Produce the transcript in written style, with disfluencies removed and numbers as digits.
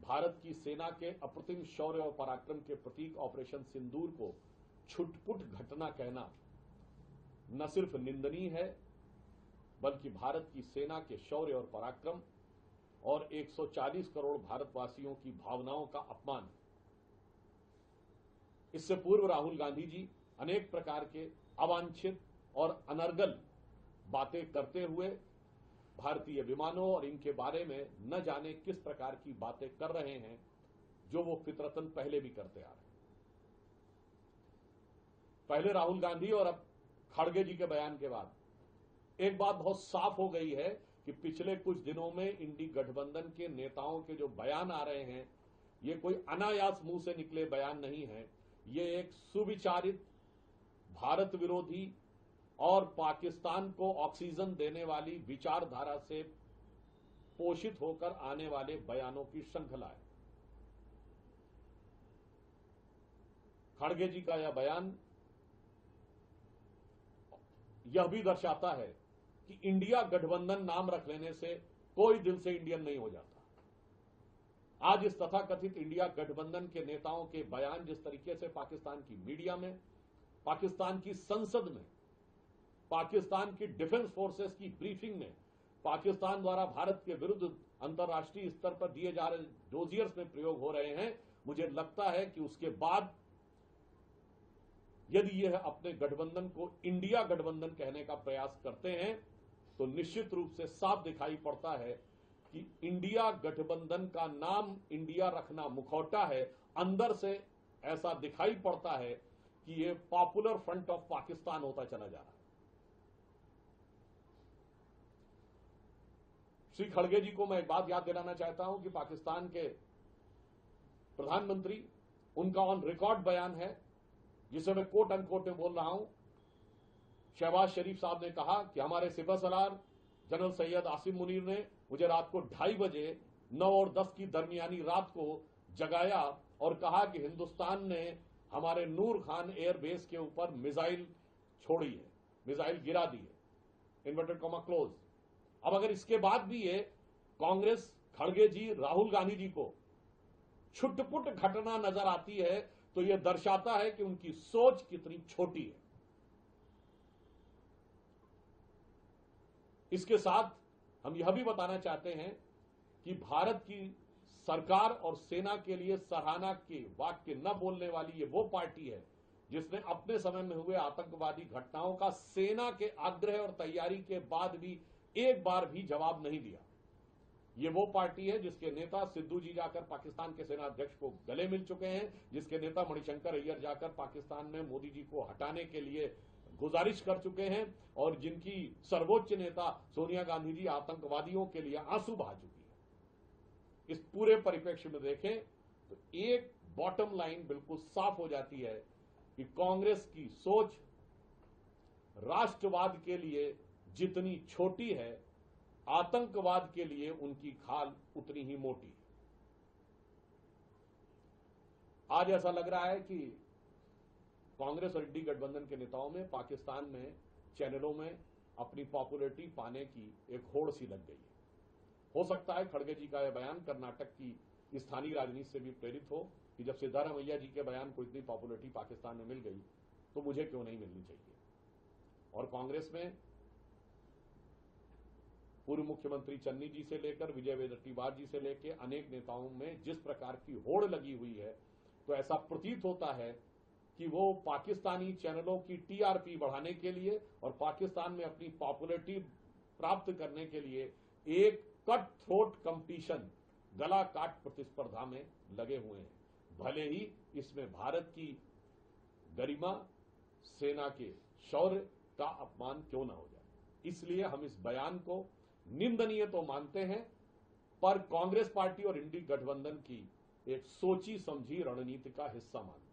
भारत की सेना के अप्रतिम शौर्य और पराक्रम के प्रतीक ऑपरेशन सिंदूर को छुटपुट घटना कहना न सिर्फ निंदनीय है, बल्कि भारत की सेना के शौर्य और पराक्रम और 140 करोड़ भारतवासियों की भावनाओं का अपमान है। इससे पूर्व राहुल गांधी जी अनेक प्रकार के अवांछित और अनर्गल बातें करते हुए भारतीय विमानों और इनके बारे में न जाने किस प्रकार की बातें कर रहे हैं, जो वो फितरतन पहले भी करते आ रहे हैं। पहले राहुल गांधी और अब खड़गे जी के बयान के बाद एक बात बहुत साफ हो गई है कि पिछले कुछ दिनों में इंडी गठबंधन के नेताओं के जो बयान आ रहे हैं, ये कोई अनायास मुंह से निकले बयान नहीं है। ये एक सुविचारित, भारत विरोधी और पाकिस्तान को ऑक्सीजन देने वाली विचारधारा से पोषित होकर आने वाले बयानों की श्रृंखला है। खड़गे जी का यह बयान यह भी दर्शाता है कि इंडिया गठबंधन नाम रख लेने से कोई दिल से इंडियन नहीं हो जाता। आज इस तथाकथित इंडिया गठबंधन के नेताओं के बयान जिस तरीके से पाकिस्तान की मीडिया में, पाकिस्तान की संसद में, पाकिस्तान की डिफेंस फोर्सेस की ब्रीफिंग में, पाकिस्तान द्वारा भारत के विरुद्ध अंतर्राष्ट्रीय स्तर पर दिए जा रहे डोजियर्स में प्रयोग हो रहे हैं, मुझे लगता है कि उसके बाद यदि यह अपने गठबंधन को इंडिया गठबंधन कहने का प्रयास करते हैं तो निश्चित रूप से साफ दिखाई पड़ता है कि इंडिया गठबंधन का नाम इंडिया रखना मुखौटा है। अंदर से ऐसा दिखाई पड़ता है कि यह पॉपुलर फ्रंट ऑफ पाकिस्तान होता चला जा रहा है। श्री खड़गे जी को मैं एक बात याद दिलाना चाहता हूं कि पाकिस्तान के प्रधानमंत्री, उनका ऑन रिकॉर्ड बयान है जिसे मैं कोट अनकोट में बोल रहा हूं। शहबाज शरीफ साहब ने कहा कि हमारे सिपहसालार जनरल सैयद आसिम मुनीर ने मुझे रात को 2:30 बजे 9 और 10 की दरमियानी रात को जगाया और कहा कि हिंदुस्तान ने हमारे नूर खान एयरबेस के ऊपर मिसाइल छोड़ी है, मिसाइल गिरा दी है, इन्वर्टेड कॉमा क्लोज। अब अगर इसके बाद भी ये कांग्रेस, खड़गे जी, राहुल गांधी जी को छुटपुट घटना नजर आती है तो यह दर्शाता है कि उनकी सोच कितनी छोटी है। इसके साथ हम यह भी बताना चाहते हैं कि भारत की सरकार और सेना के लिए सराहना के वाक्य न बोलने वाली ये वो पार्टी है जिसने अपने समय में हुए आतंकवादी घटनाओं का सेना के आग्रह और तैयारी के बाद भी एक बार भी जवाब नहीं दिया। ये वो पार्टी है जिसके नेता सिद्धू जी जाकर पाकिस्तान के सेना अध्यक्ष को गले मिल चुके हैं, जिसके नेता मणिशंकर अय्यर जाकर पाकिस्तान में मोदी जी को हटाने के लिए गुजारिश कर चुके हैं और जिनकी सर्वोच्च नेता सोनिया गांधी जी आतंकवादियों के लिए आंसू बहा चुकी है। इस पूरे परिप्रेक्ष्य में देखें तो एक बॉटम लाइन बिल्कुल साफ हो जाती है कि कांग्रेस की सोच राष्ट्रवाद के लिए जितनी छोटी है, आतंकवाद के लिए उनकी खाल उतनी ही मोटी है। आज ऐसा लग रहा है कि कांग्रेस और इंडी गठबंधन के नेताओं में पाकिस्तान में चैनलों में अपनी पॉपुलैरिटी पाने की एक होड़ सी लग गई है। हो सकता है खड़गे जी का यह बयान कर्नाटक की स्थानीय राजनीति से भी प्रेरित हो कि जब सिद्धारमैया जी के बयान को इतनी पॉपुलैरिटी पाकिस्तान में मिल गई तो मुझे क्यों नहीं मिलनी चाहिए। और कांग्रेस में पूर्व मुख्यमंत्री चन्नी जी से लेकर विजय वडेट्टीवार जी से लेकर अनेक नेताओं में जिस प्रकार की होड़ लगी हुई है, तो ऐसा प्रतीत होता है कि वो पाकिस्तानी चैनलों की टीआरपी बढ़ाने के लिए और पाकिस्तान में अपनी पॉपुलैरिटी प्राप्त करने के लिए एक कट थ्रोट कंपटीशन, गला काट प्रतिस्पर्धा में लगे हुए हैं, भले ही इसमें भारत की गरिमा, सेना के शौर्य का अपमान क्यों न हो जाए। इसलिए हम इस बयान को निंदनीय तो मानते हैं, पर कांग्रेस पार्टी और इंडी गठबंधन की एक सोची समझी रणनीति का हिस्सा मानते हैं।